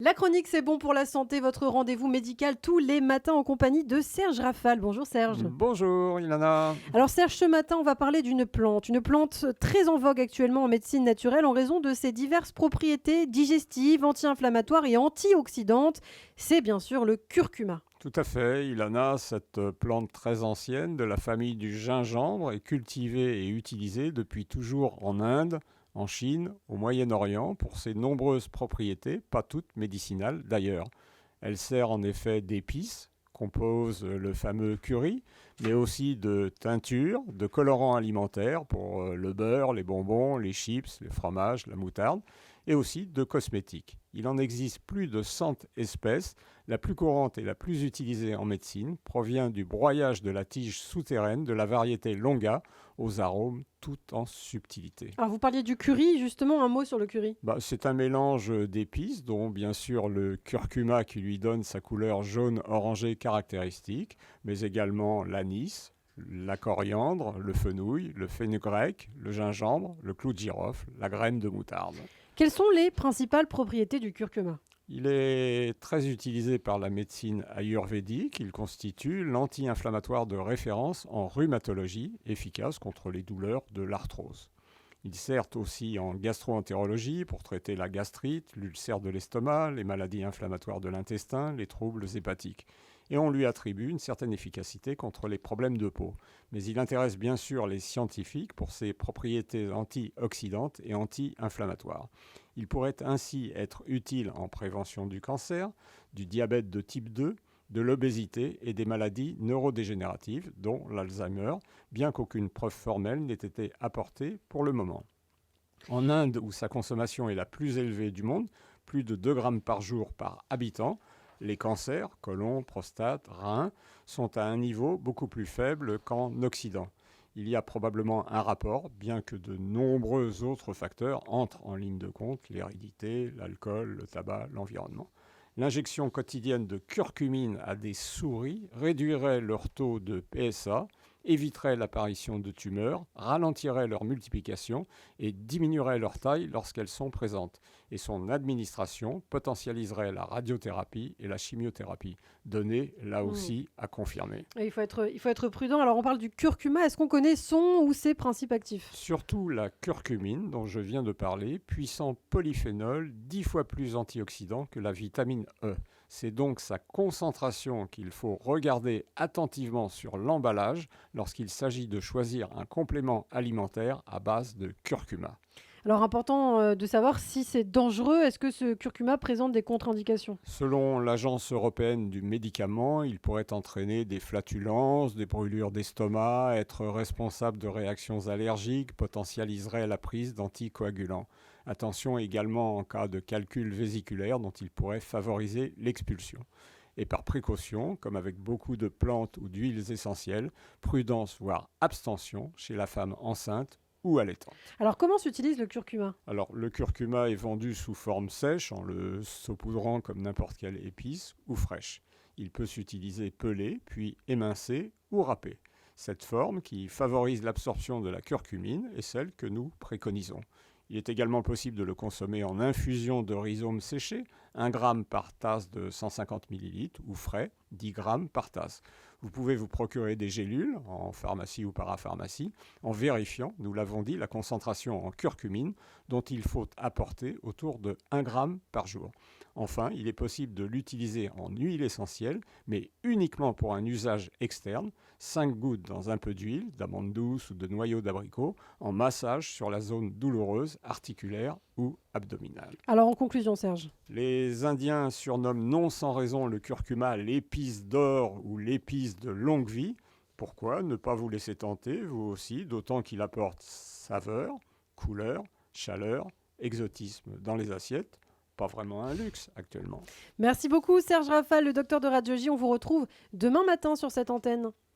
La chronique C'est bon pour la santé, votre rendez-vous médical tous les matins en compagnie de Serge Rafal. Bonjour Serge. Bonjour Ilana. Alors Serge, ce matin on va parler d'une plante très en vogue actuellement en médecine naturelle en raison de ses diverses propriétés digestives, anti-inflammatoires et antioxydantes. C'est bien sûr le curcuma. Tout à fait, Ilana, cette plante très ancienne de la famille du gingembre est cultivée et utilisée depuis toujours en Inde, en Chine, au Moyen-Orient pour ses nombreuses propriétés, pas toutes médicinales d'ailleurs. Elle sert en effet d'épice, compose le fameux curry, mais aussi de teinture, de colorants alimentaires pour le beurre, les bonbons, les chips, les fromages, la moutarde, et aussi de cosmétiques. Il en existe plus de 100 espèces. La plus courante et la plus utilisée en médecine provient du broyage de la tige souterraine de la variété longa aux arômes tout en subtilité. Alors vous parliez du curry, justement un mot sur le curry. C'est un mélange d'épices, dont bien sûr le curcuma qui lui donne sa couleur jaune-orangé caractéristique, mais également l'anis, la coriandre, le fenouil, le fenugrec, le gingembre, le clou de girofle, la graine de moutarde. Quelles sont les principales propriétés du curcuma ? Il est très utilisé par la médecine ayurvédique. Il constitue l'anti-inflammatoire de référence en rhumatologie, efficace contre les douleurs de l'arthrose. Il sert aussi en gastro-entérologie pour traiter la gastrite, l'ulcère de l'estomac, les maladies inflammatoires de l'intestin, les troubles hépatiques. Et on lui attribue une certaine efficacité contre les problèmes de peau. Mais il intéresse bien sûr les scientifiques pour ses propriétés antioxydantes et anti-inflammatoires. Il pourrait ainsi être utile en prévention du cancer, du diabète de type 2, de l'obésité et des maladies neurodégénératives, dont l'Alzheimer, bien qu'aucune preuve formelle n'ait été apportée pour le moment. En Inde, où sa consommation est la plus élevée du monde, plus de 2 grammes par jour par habitant, les cancers, côlon, prostate, rein, sont à un niveau beaucoup plus faible qu'en Occident. Il y a probablement un rapport, bien que de nombreux autres facteurs entrent en ligne de compte, l'hérédité, l'alcool, le tabac, l'environnement. L'injection quotidienne de curcumine à des souris réduirait leur taux de PSA, éviterait l'apparition de tumeurs, ralentirait leur multiplication et diminuerait leur taille lorsqu'elles sont présentes. Et son administration potentialiserait la radiothérapie et la chimiothérapie. Données, là aussi, à confirmer. Et il faut être prudent. Alors on parle du curcuma. Est-ce qu'on connaît son ou ses principes actifs ? Surtout la curcumine dont je viens de parler, puissant polyphénol 10 fois plus antioxydant que la vitamine E. C'est donc sa concentration qu'il faut regarder attentivement sur l'emballage lorsqu'il s'agit de choisir un complément alimentaire à base de curcuma. Alors important de savoir si c'est dangereux. Est-ce que ce curcuma présente des contre-indications ? Selon l'Agence européenne du médicament, il pourrait entraîner des flatulences, des brûlures d'estomac, être responsable de réactions allergiques, potentialiserait la prise d'anticoagulants. Attention également en cas de calcul vésiculaire dont il pourrait favoriser l'expulsion. Et par précaution, comme avec beaucoup de plantes ou d'huiles essentielles, prudence voire abstention chez la femme enceinte ou allaitante. Alors comment s'utilise le curcuma ? Alors, le curcuma est vendu sous forme sèche, en le saupoudrant comme n'importe quelle épice, ou fraîche. Il peut s'utiliser pelé, puis émincé ou râpé. Cette forme, qui favorise l'absorption de la curcumine, est celle que nous préconisons. Il est également possible de le consommer en infusion de rhizome séché, 1 g par tasse de 150 ml, ou frais, 10 g par tasse. Vous pouvez vous procurer des gélules, en pharmacie ou parapharmacie, en vérifiant, nous l'avons dit, la concentration en curcumine dont il faut apporter autour de 1 g par jour. Enfin, il est possible de l'utiliser en huile essentielle, mais uniquement pour un usage externe, 5 gouttes dans un peu d'huile, d'amande douce ou de noyau d'abricot, en massage sur la zone douloureuse, articulaire ou abdominale. Alors en conclusion Serge. Les Indiens surnomment non sans raison le curcuma l'épice d'or ou l'épice de longue vie. Pourquoi ne pas vous laisser tenter, vous aussi, d'autant qu'il apporte saveur, couleur, chaleur, exotisme dans les assiettes. Pas vraiment un luxe actuellement. Merci beaucoup Serge Rafal, le docteur de radiologie. On vous retrouve demain matin sur cette antenne.